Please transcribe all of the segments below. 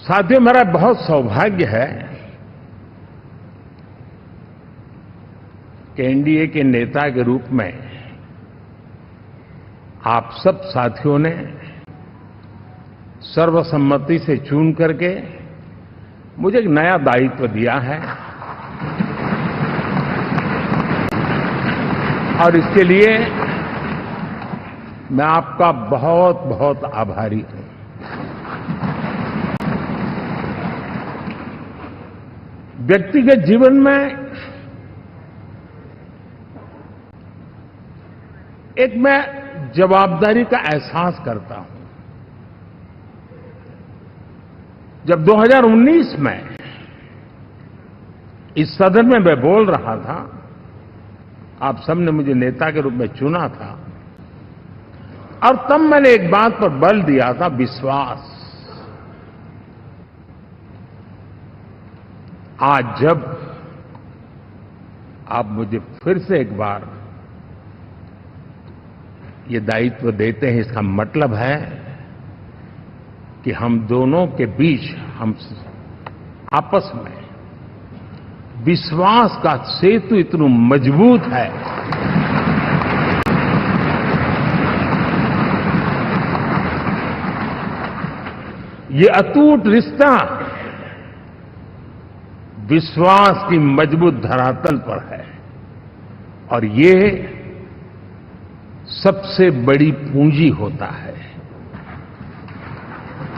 साथियों, मेरा बहुत सौभाग्य है कि एनडीए के नेता के रूप में आप सब साथियों ने सर्वसम्मति से चुन करके मुझे एक नया दायित्व दिया है और इसके लिए मैं आपका बहुत बहुत आभारी हूं। व्यक्तिगत जीवन में एक मैं जवाबदारी का एहसास करता हूं। जब 2019 में इस सदन में मैं बोल रहा था, आप सबने मुझे नेता के रूप में चुना था और तब मैंने एक बात पर बल दिया था, विश्वास। आज जब आप मुझे फिर से एक बार ये दायित्व देते हैं, इसका मतलब है कि हम दोनों के बीच, हम आपस में विश्वास का सेतु इतना मजबूत है ये अटूट रिश्ता विश्वास की मजबूत धरातल पर है और ये सबसे बड़ी पूंजी होता है।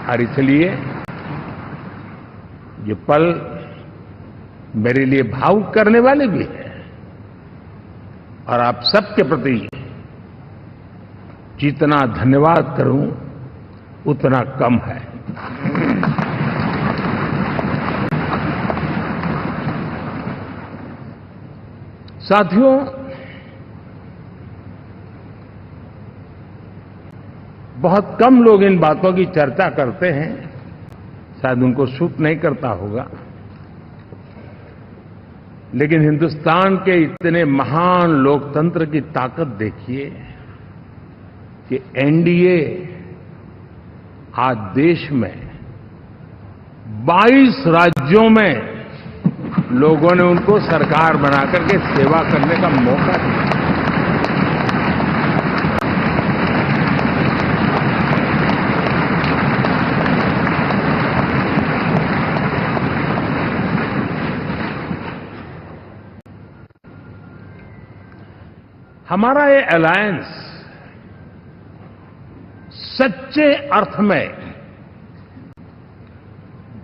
और इसलिए ये पल मेरे लिए भावुक करने वाले भी हैं और आप सबके प्रति जितना धन्यवाद करूं उतना कम है। साथियों, बहुत कम लोग इन बातों की चर्चा करते हैं, शायद उनको सूट नहीं करता होगा, लेकिन हिंदुस्तान के इतने महान लोकतंत्र की ताकत देखिए कि एनडीए आज देश में 22 राज्यों में लोगों ने उनको सरकार बना करके सेवा करने का मौका दिया। हमारा ये अलायंस सच्चे अर्थ में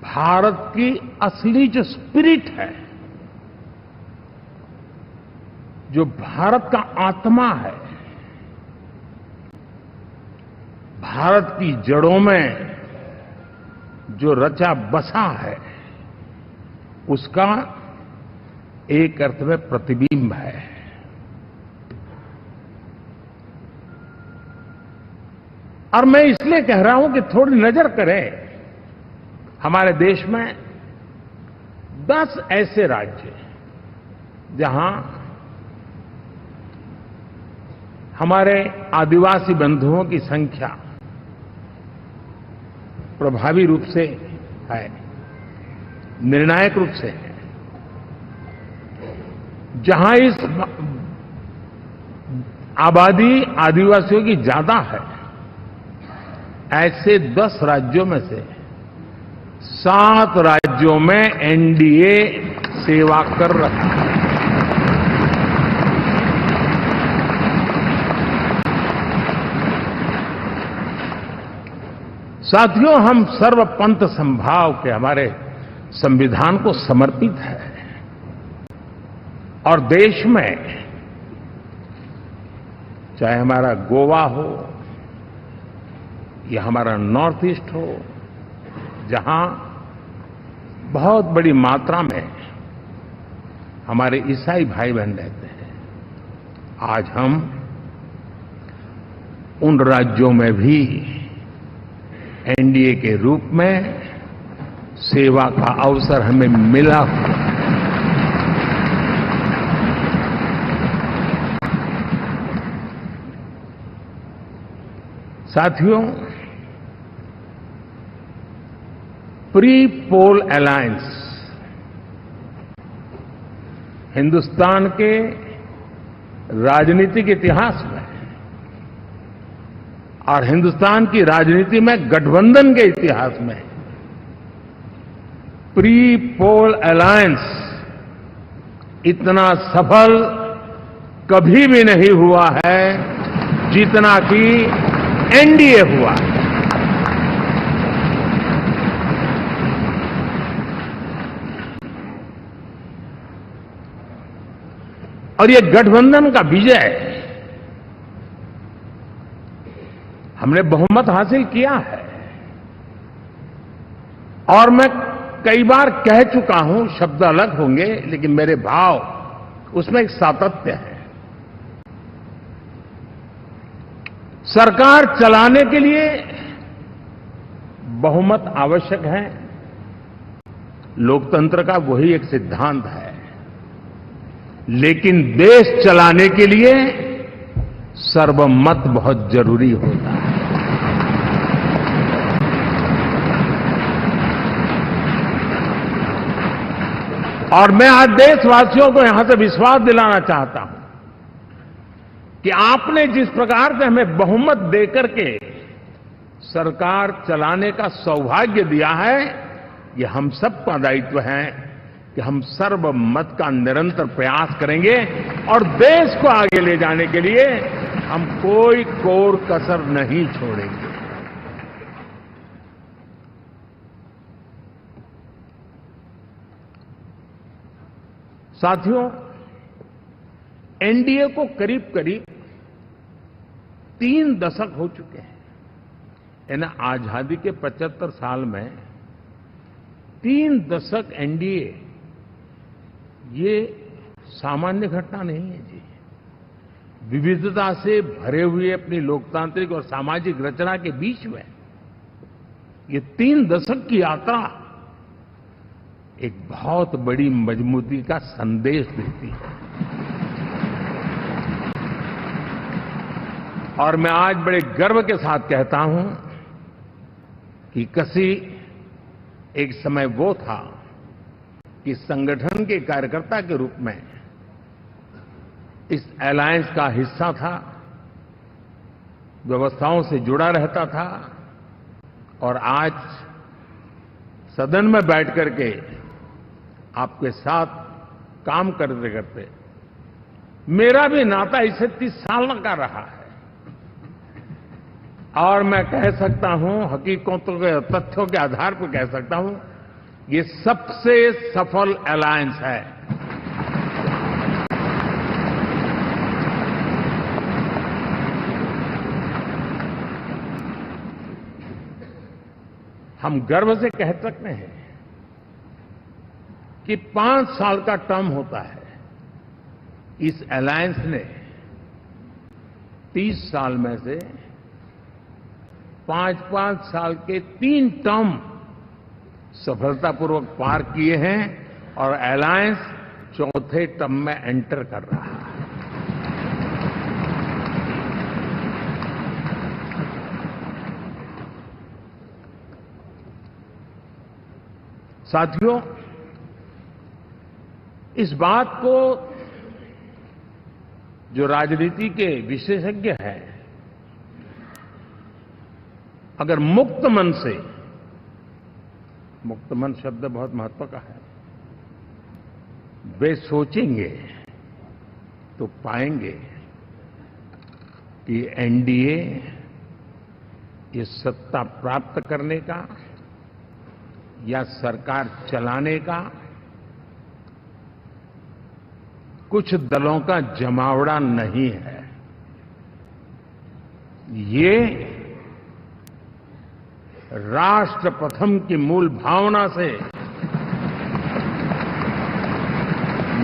भारत की असली जो स्पिरिट है, जो भारत का आत्मा है, भारत की जड़ों में जो रचा बसा है, उसका एक अर्थ में प्रतिबिंब है। और मैं इसलिए कह रहा हूं कि थोड़ी नजर करें, हमारे देश में 10 ऐसे राज्य जहां हमारे आदिवासी बंधुओं की संख्या प्रभावी रूप से है, निर्णायक रूप से है, जहां इस आबादी आदिवासियों की ज्यादा है। ऐसे 10 राज्यों में से 7 राज्यों में एनडीए सेवा कर रहा है। साथियों, हम सर्वपंथ संभाव के हमारे संविधान को समर्पित है और देश में चाहे हमारा गोवा हो या हमारा नॉर्थ ईस्ट हो, जहां बहुत बड़ी मात्रा में हमारे ईसाई भाई बहन रहते हैं, आज हम उन राज्यों में भी एनडीए के रूप में सेवा का अवसर हमें मिला। साथियों, प्री पोल अलायंस हिंदुस्तान के राजनीतिक इतिहास में और हिंदुस्तान की राजनीति में गठबंधन के इतिहास में प्री पोल अलायंस इतना सफल कभी भी नहीं हुआ है जितना कि एनडीए हुआ। और ये गठबंधन का विजय, हमने बहुमत हासिल किया है। और मैं कई बार कह चुका हूं, शब्द अलग होंगे लेकिन मेरे भाव उसमें एक सातत्य है। सरकार चलाने के लिए बहुमत आवश्यक है, लोकतंत्र का वही एक सिद्धांत है। लेकिन देश चलाने के लिए सर्वमत बहुत जरूरी होता है। और मैं आज देशवासियों को यहां से विश्वास दिलाना चाहता हूं कि आपने जिस प्रकार से हमें बहुमत देकर के सरकार चलाने का सौभाग्य दिया है, ये हम सबका दायित्व है कि हम सर्वमत का निरंतर प्रयास करेंगे और देश को आगे ले जाने के लिए हम कोई कोर कसर नहीं छोड़ेंगे। साथियों, एनडीए को करीब करीब 3 दशक हो चुके हैं। यानी आजादी के 75 साल में 3 दशक एनडीए, ये सामान्य घटना नहीं है जी। विविधता से भरे हुए अपनी लोकतांत्रिक और सामाजिक रचना के बीच में ये 3 दशक की यात्रा एक बहुत बड़ी मजबूती का संदेश देती है। और मैं आज बड़े गर्व के साथ कहता हूं कि किसी एक समय वो था कि संगठन के कार्यकर्ता के रूप में इस अलायंस का हिस्सा था, व्यवस्थाओं से जुड़ा रहता था और आज सदन में बैठ करके आपके साथ काम करते करते मेरा भी नाता इससे 30 साल का रहा है। और मैं कह सकता हूं, हकीकतों के तथ्यों के आधार पर कह सकता हूं, ये सबसे सफल अलायंस है। हम गर्व से कह सकते हैं कि 5 साल का टर्म होता है। इस अलायंस ने 30 साल में से 5-5 साल के 3 टर्म सफलतापूर्वक पार किए हैं और अलायंस 4थे टर्म में एंटर कर रहा है। साथियों, इस बात को जो राजनीति के विशेषज्ञ हैं, अगर मुक्त मन से, मुक्त मन शब्द बहुत महत्व का है, वे सोचेंगे तो पाएंगे कि एनडीए ये सत्ता प्राप्त करने का या सरकार चलाने का कुछ दलों का जमावड़ा नहीं है। ये राष्ट्र प्रथम की मूल भावना से,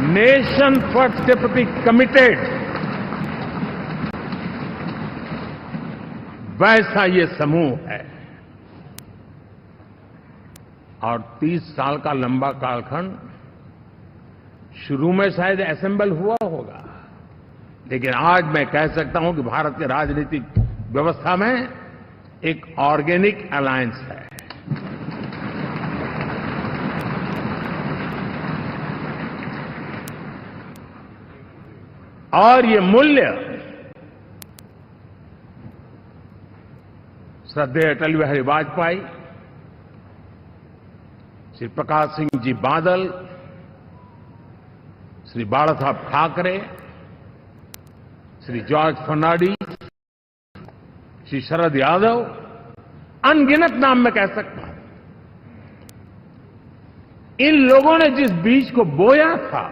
नेशन फर्स्ट के प्रति कमिटेड, वैसा ये समूह है। और 30 साल का लंबा कालखंड शुरू में शायद असेंबल हुआ होगा, लेकिन आज मैं कह सकता हूं कि भारत के राजनीतिक व्यवस्था में एक ऑर्गेनिक अलायंस है। और ये मूल्य श्रद्धेय अटल बिहारी वाजपेयी, श्री प्रकाश सिंह जी बादल, श्री बाला साहब ठाकरे, श्री जॉर्ज फर्नांडिस, श्री शरद यादव, अनगिनत नाम मैं कह सकता हूं। इन लोगों ने जिस बीज को बोया था,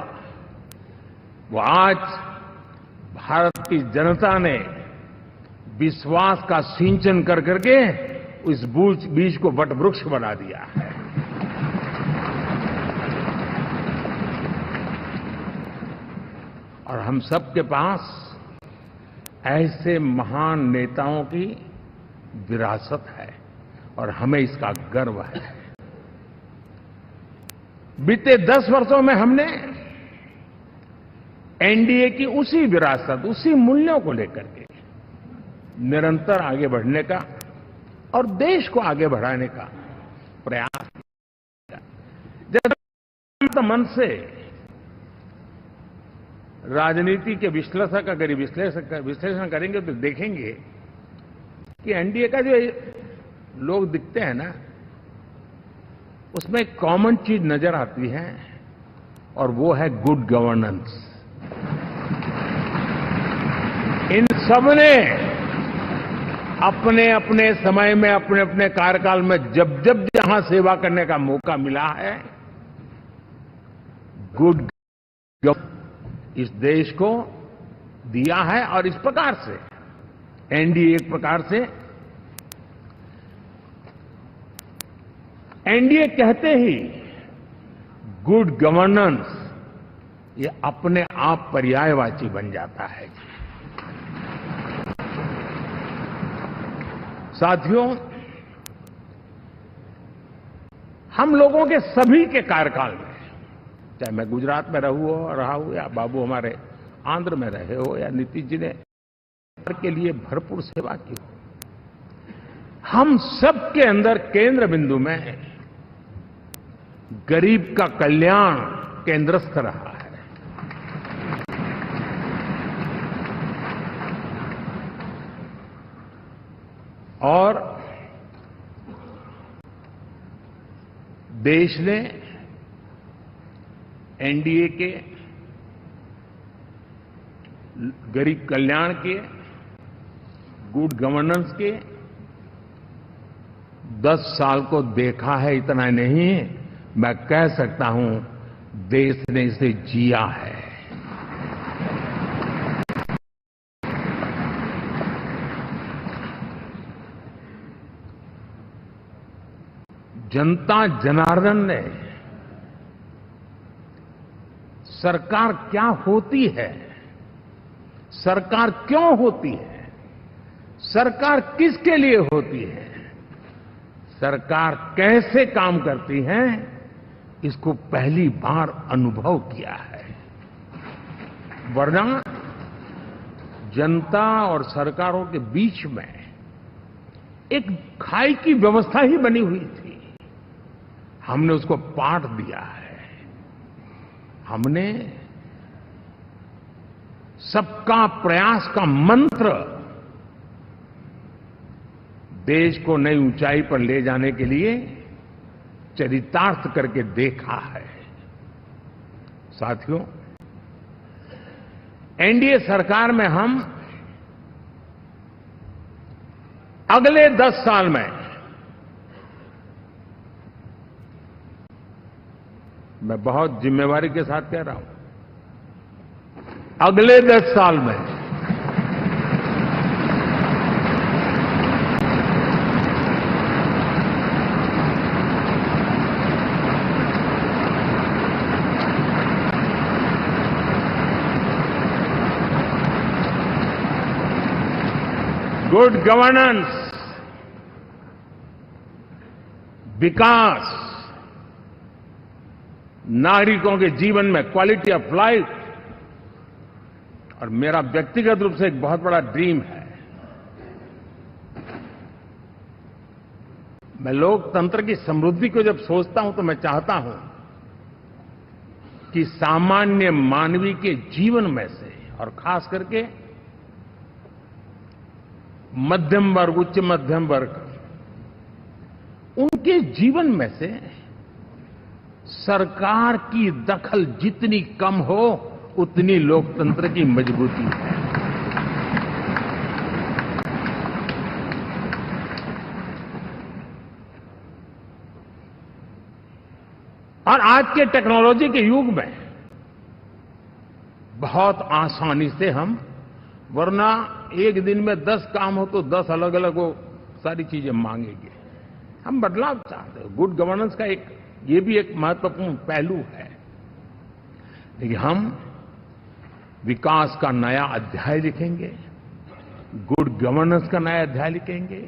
वो आज भारत की जनता ने विश्वास का सिंचन कर करके उस बीज को वटवृक्ष बना दिया है। और हम सबके पास ऐसे महान नेताओं की विरासत है और हमें इसका गर्व है। बीते 10 वर्षों में हमने एनडीए की उसी विरासत, उसी मूल्यों को लेकर के निरंतर आगे बढ़ने का और देश को आगे बढ़ाने का प्रयास किया। जब मन से राजनीति के विश्लेषक अगर विश्लेषण करेंगे तो देखेंगे कि एनडीए का जो लोग दिखते हैं ना, उसमें एक कॉमन चीज नजर आती है और वो है गुड गवर्नेंस। इन सबने अपने अपने समय में, अपने अपने कार्यकाल में जब जब जहां सेवा करने का मौका मिला है, गुड इस देश को दिया है। और इस प्रकार से एनडीए एक प्रकार से, एनडीए कहते ही गुड गवर्नेंस ये अपने आप पर्यायवाची बन जाता है। साथियों, हम लोगों के सभी के कार्यकाल में, चाहे मैं गुजरात में रहा हूं या बाबू हमारे आंध्र में रहे हो या नीतीश जी ने के लिए भरपूर सेवा की हो, हम सबके अंदर केंद्र बिंदु में गरीब का कल्याण केंद्रस्थ रहा है। और देश ने एनडीए के गरीब कल्याण के, गुड गवर्नेंस के 10 साल को देखा है। इतना नहीं, मैं कह सकता हूं देश ने इसे जिया है। जनता जनार्दन ने सरकार क्या होती है, सरकार क्यों होती है, सरकार किसके लिए होती है, सरकार कैसे काम करती है, इसको पहली बार अनुभव किया है। वरना जनता और सरकारों के बीच में एक खाई की व्यवस्था ही बनी हुई थी। हमने उसको पाठ दिया है। हमने सबका प्रयास का मंत्र देश को नई ऊंचाई पर ले जाने के लिए चरितार्थ करके देखा है। साथियों, एनडीए सरकार में हम अगले 10 साल में, मैं बहुत जिम्मेवारी के साथ कह रहा हूं, अगले 10 साल में गुड गवर्नेंस, विकास, नागरिकों के जीवन में क्वालिटी ऑफ लाइफ, और मेरा व्यक्तिगत रूप से एक बहुत बड़ा ड्रीम है, मैं लोकतंत्र की समृद्धि को जब सोचता हूं तो मैं चाहता हूं कि सामान्य मानवीय के जीवन में से और खास करके मध्यम वर्ग, उच्च मध्यम वर्ग, उनके जीवन में से सरकार की दखल जितनी कम हो उतनी लोकतंत्र की मजबूती है। और आज के टेक्नोलॉजी के युग में बहुत आसानी से हम, वरना एक दिन में 10 काम हो तो 10 अलग अलग वो सारी चीजें मांगेंगे। हम बदलाव चाहते हैं। गुड गवर्नेंस का ये भी एक महत्वपूर्ण पहलू है। लेकिन हम विकास का नया अध्याय लिखेंगे, गुड गवर्नेंस का नया अध्याय लिखेंगे,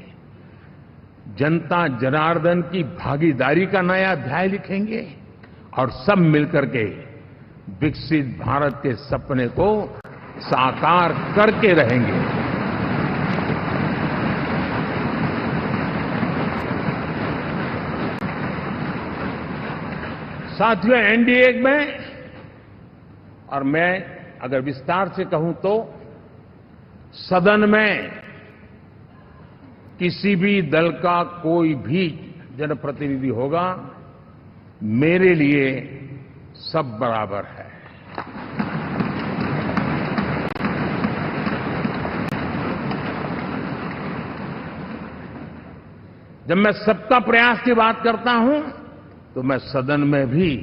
जनता जनार्दन की भागीदारी का नया अध्याय लिखेंगे और सब मिलकर के विकसित भारत के सपने को साकार करके रहेंगे। साथियों, एनडीए में, और मैं अगर विस्तार से कहूं तो सदन में किसी भी दल का कोई भी जनप्रतिनिधि होगा, मेरे लिए सब बराबर है। जब मैं सबका प्रयास की बात करता हूं तो मैं सदन में भी,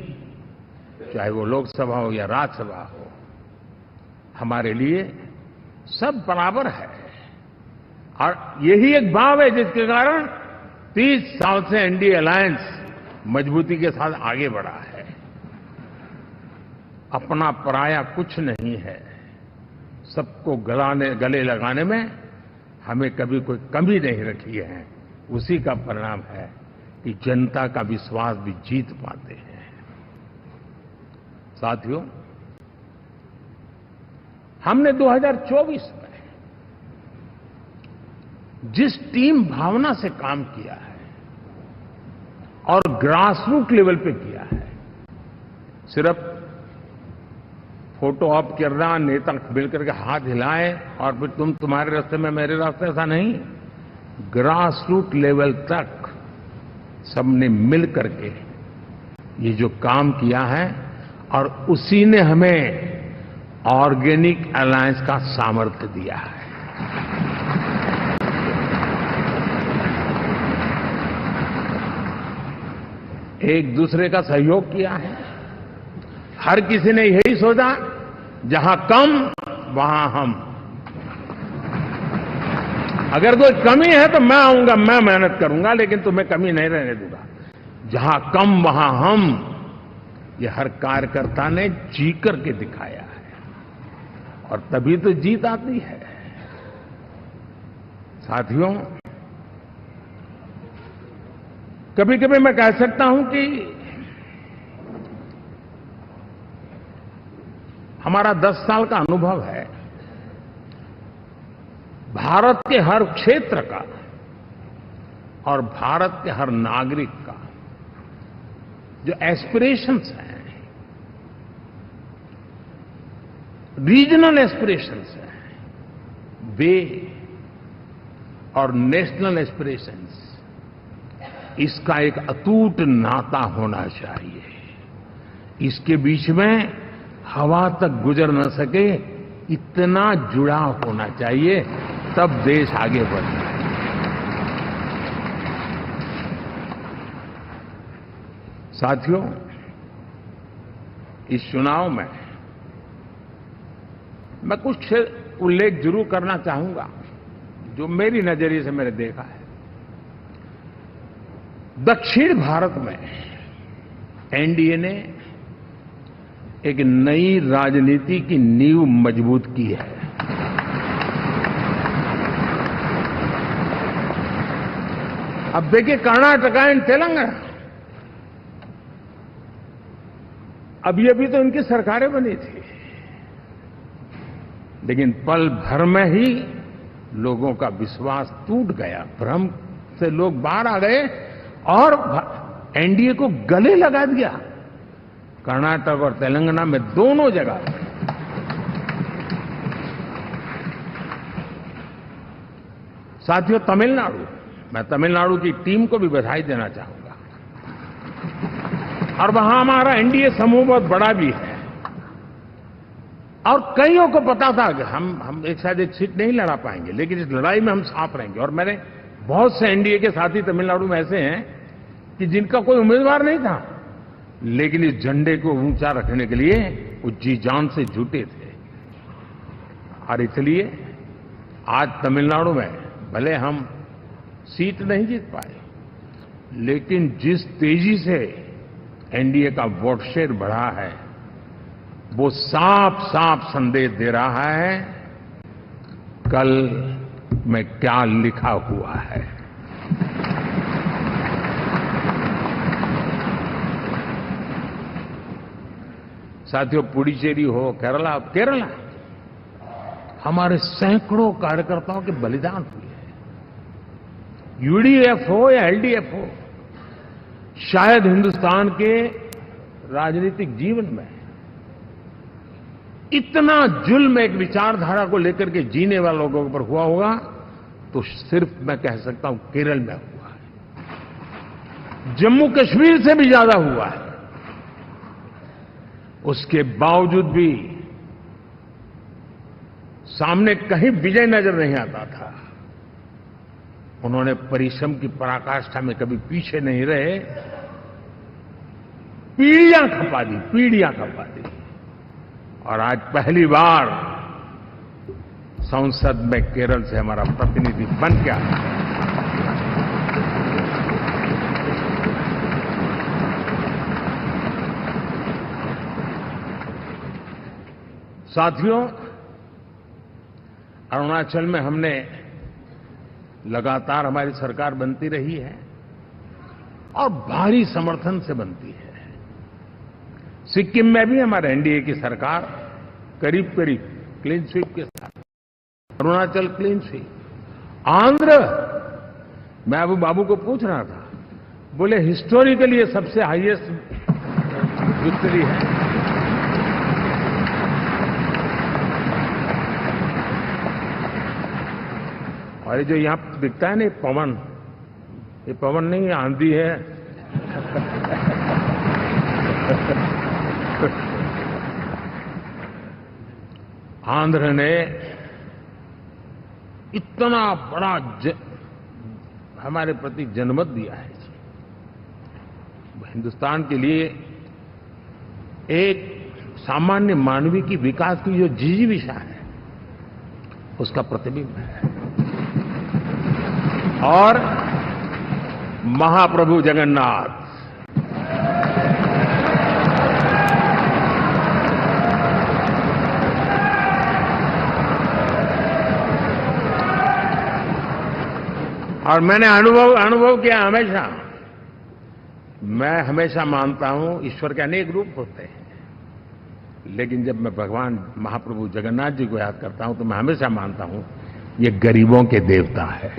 चाहे वो लोकसभा हो या राज्यसभा हो, हमारे लिए सब बराबर है। और यही एक भाव है जिसके कारण 30 साल से एनडीए अलायंस मजबूती के साथ आगे बढ़ा है। अपना पराया कुछ नहीं है। सबको गले लगाने में हमें कभी कोई कमी नहीं रखी है। उसी का परिणाम है कि जनता का विश्वास भी जीत पाते हैं। साथियों, हमने 2024 में जिस टीम भावना से काम किया है और ग्रासरूट लेवल पे किया है, सिर्फ फोटो ऑप करना, नेता मिलकर के हाथ हिलाएं और फिर तुम्हारे रास्ते में मेरे रास्ते, ऐसा नहीं। ग्रासरूट लेवल तक सबने मिल करके ये जो काम किया है, और उसी ने हमें ऑर्गेनिक अलायंस का सामर्थ्य दिया है। एक दूसरे का सहयोग किया है। हर किसी ने यही सोचा, जहां कम वहां हम। अगर कोई कमी है तो मैं आऊंगा, मैं मेहनत करूंगा, लेकिन तुम्हें कमी नहीं रहने दूंगा। जहां कम वहां हम, ये हर कार्यकर्ता ने जी करके दिखाया है, और तभी तो जीत आती है। साथियों, कभी कभी मैं कह सकता हूं कि हमारा 10 साल का अनुभव है, भारत के हर क्षेत्र का और भारत के हर नागरिक का जो एस्पिरेशंस हैं, रीजनल एस्पिरेशंस हैं, वे और नेशनल एस्पिरेशंस, इसका एक अटूट नाता होना चाहिए। इसके बीच में हवा तक गुजर न सके, इतना जुड़ाव होना चाहिए, तब देश आगे बढ़ता है। साथियों, इस चुनाव में मैं कुछ उल्लेख जरूर करना चाहूंगा जो मेरी नजरिए से मैंने देखा है। दक्षिण भारत में एनडीए ने एक नई राजनीति की नींव मजबूत की है। अब देखिए, कर्नाटक एंड तेलंगाना, अभी अभी तो इनकी सरकारें बनी थी, लेकिन पल भर में ही लोगों का विश्वास टूट गया, भ्रम से लोग बाहर आ गए और एनडीए को गले लगा दिया। कर्नाटक और तेलंगाना में दोनों जगह साथियों, तमिलनाडु, मैं तमिलनाडु की टीम को भी बधाई देना चाहूंगा। और वहां हमारा एनडीए समूह बहुत बड़ा भी है और कईयों को पता था कि हम एक साथ एक सीट नहीं लड़ा पाएंगे, लेकिन इस लड़ाई में हम साथ रहेंगे। और मैंने बहुत से एनडीए के साथी तमिलनाडु में ऐसे हैं कि जिनका कोई उम्मीदवार नहीं था, लेकिन इस झंडे को ऊंचा रखने के लिए वो जी जान से जुटे थे। और इसलिए आज तमिलनाडु में भले हम सीट नहीं जीत पाए, लेकिन जिस तेजी से एनडीए का वोट शेयर बढ़ा है, वो साफ साफ संदेश दे रहा है कल में क्या लिखा हुआ है। साथियों, पुडुचेरी हो, केरला हमारे सैकड़ों कार्यकर्ताओं के बलिदान हुए हैं। यूडीएफ हो या एलडीएफ हो, शायद हिंदुस्तान के राजनीतिक जीवन में इतना जुल्म एक विचारधारा को लेकर के जीने वाले लोगों पर हुआ होगा तो सिर्फ मैं कह सकता हूं केरल में हुआ है। जम्मू कश्मीर से भी ज्यादा हुआ है। उसके बावजूद भी सामने कहीं विजय नजर नहीं आता था। उन्होंने परिश्रम की पराकाष्ठा में कभी पीछे नहीं रहे, पीढ़ियां खपा दी। और आज पहली बार संसद में केरल से हमारा प्रतिनिधि बन के आया। साथियों, अरुणाचल में हमने लगातार हमारी सरकार बनती रही है और भारी समर्थन से बनती है। सिक्किम में भी हमारे एनडीए की सरकार करीब क्लीन स्वीप के साथ, अरुणाचल क्लीन स्वीप। आंध्र, मैं अबू बाबू को पूछ रहा था, बोले हिस्टोरिकली ये सबसे हाईएस्ट विक्ट्री है। और जो यहां दिखता है ना पवन, ये पवन नहीं है, आंधी है। आंध्र ने इतना बड़ा हमारे प्रति जनमत दिया है। हिंदुस्तान के लिए एक सामान्य मानवीय की विकास की जो जिजीविषा है, उसका प्रतिबिंब है। और महाप्रभु जगन्नाथ, और मैंने अनुभव किया हमेशा। मैं हमेशा मानता हूं ईश्वर के अनेक रूप होते हैं, लेकिन जब मैं भगवान महाप्रभु जगन्नाथ जी को याद करता हूं तो मैं हमेशा मानता हूं ये गरीबों के देवता है।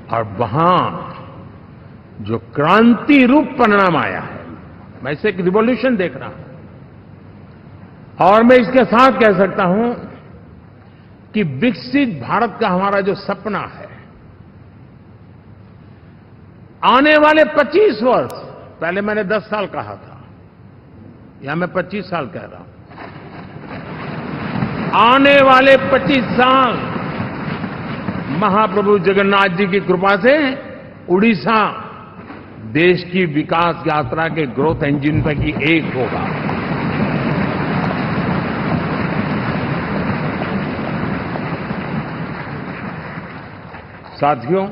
और वहां जो क्रांति रूप परिणाम आया है, मैं इसे एक रिवॉल्यूशन देख रहा हूं। और मैं इसके साथ कह सकता हूं कि विकसित भारत का हमारा जो सपना है, आने वाले 25 वर्ष, पहले मैंने 10 साल कहा था, यहां मैं 25 साल कह रहा हूं। आने वाले 25 साल महाप्रभु जगन्नाथ जी की कृपा से उड़ीसा देश की विकास यात्रा के ग्रोथ इंजन पैकी एक होगा। साथियों,